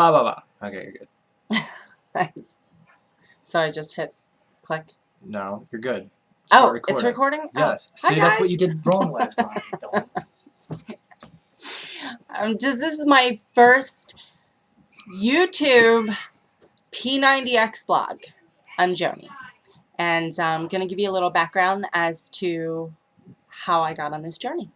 Blah, blah, blah. Okay, you're good. Nice. So I just hit click. No, you're good. Oh, it's recording? Yes. Oh. See, Hi, that's guys. what you did wrong last time. This is my first YouTube P90X blog. I'm Joni. And I'm going to give you a little background as to how I got on this journey.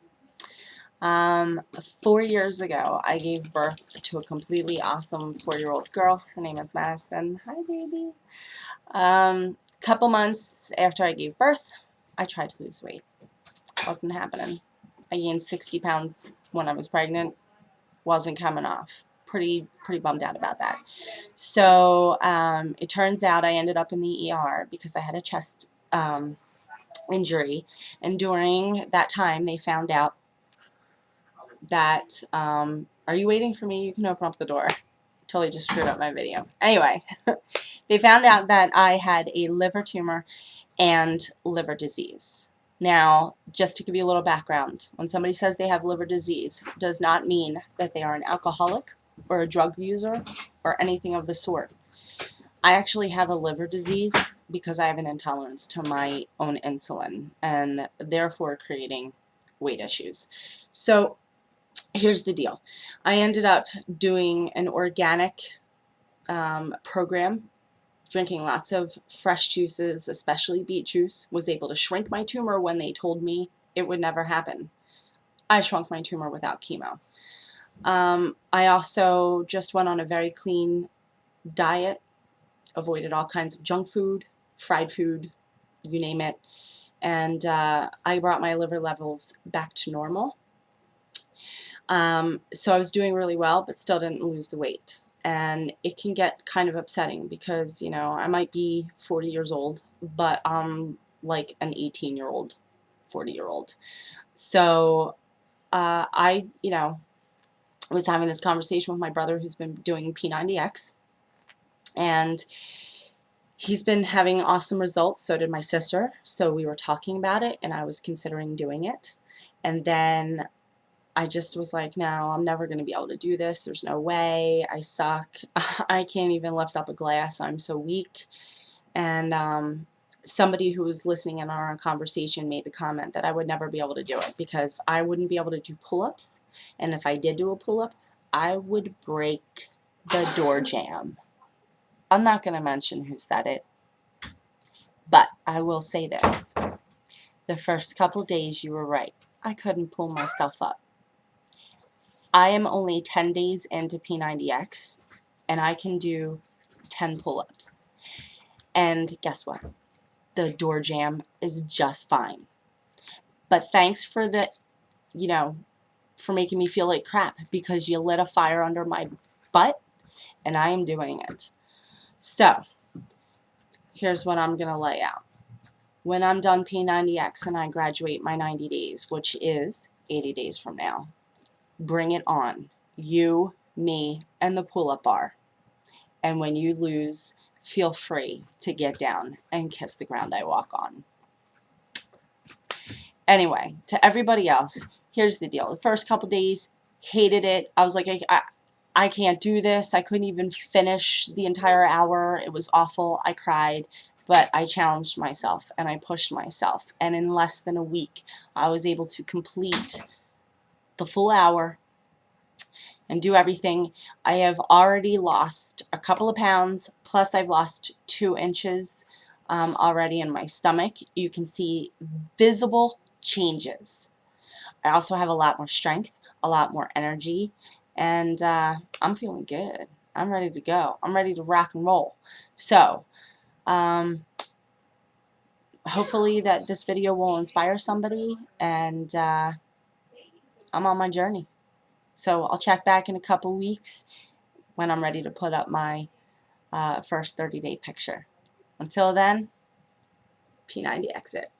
4 years ago, I gave birth to a completely awesome 4-year-old girl. Her name is Madison. Hi, baby. Couple months after I gave birth, I tried to lose weight. Wasn't happening. I gained 60 pounds when I was pregnant. Wasn't coming off. Pretty bummed out about that. So it turns out I ended up in the ER because I had a chest injury, and during that time they found out that are you waiting for me? You can open up the door. Totally just screwed up my video. Anyway, they found out that I had a liver tumor and liver disease. Now, just to give you a little background, when somebody says they have liver disease, does not mean that they are an alcoholic or a drug user or anything of the sort. I actually have a liver disease because I have an intolerance to my own insulin and therefore creating weight issues. So here's the deal. I ended up doing an organic program, drinking lots of fresh juices, especially beet juice, was able to shrink my tumor when they told me it would never happen. I shrunk my tumor without chemo. I also just went on a very clean diet, avoided all kinds of junk food, fried food, you name it, and I brought my liver levels back to normal. So I was doing really well, but still didn't lose the weight. And it can get kind of upsetting because, you know, I might be 40 years old, but I'm like an 18-year-old, 40-year-old. So I, you know, was having this conversation with my brother who's been doing P90X. And he's been having awesome results. So did my sister. So we were talking about it, and I was considering doing it. And then I just was like, no, I'm never going to be able to do this. There's no way. I suck. I can't even lift up a glass. I'm so weak. And somebody who was listening in on our conversation made the comment that I would never be able to do it because I wouldn't be able to do pull-ups. And if I did do a pull-up, I would break the door jamb. I'm not going to mention who said it, but I will say this. The first couple days you were right. I couldn't pull myself up. I am only 10 days into P90X, and I can do 10 pull-ups. And guess what? The door jamb is just fine. But thanks for the, you know, for making me feel like crap because you lit a fire under my butt, and I am doing it. So, here's what I'm going to lay out. When I'm done P90X and I graduate my 90 days, which is 80 days from now, bring it on. You, me, and the pull-up bar. And when you lose, feel free to get down and kiss the ground I walk on. Anyway, to everybody else, here's the deal. The first couple days, hated it. I was like, I can't do this. I couldn't even finish the entire hour. It was awful. I cried. But I challenged myself and I pushed myself. And in less than a week, I was able to complete the full hour and do everything. I have already lost a couple of pounds, plus I've lost 2 inches already in my stomach. You can see visible changes. I also have a lot more strength, a lot more energy, and I'm feeling good. I'm ready to go. I'm ready to rock and roll. So, hopefully that this video will inspire somebody, and I'm on my journey. So I'll check back in a couple weeks when I'm ready to put up my first 30-day picture. Until then, P90X it.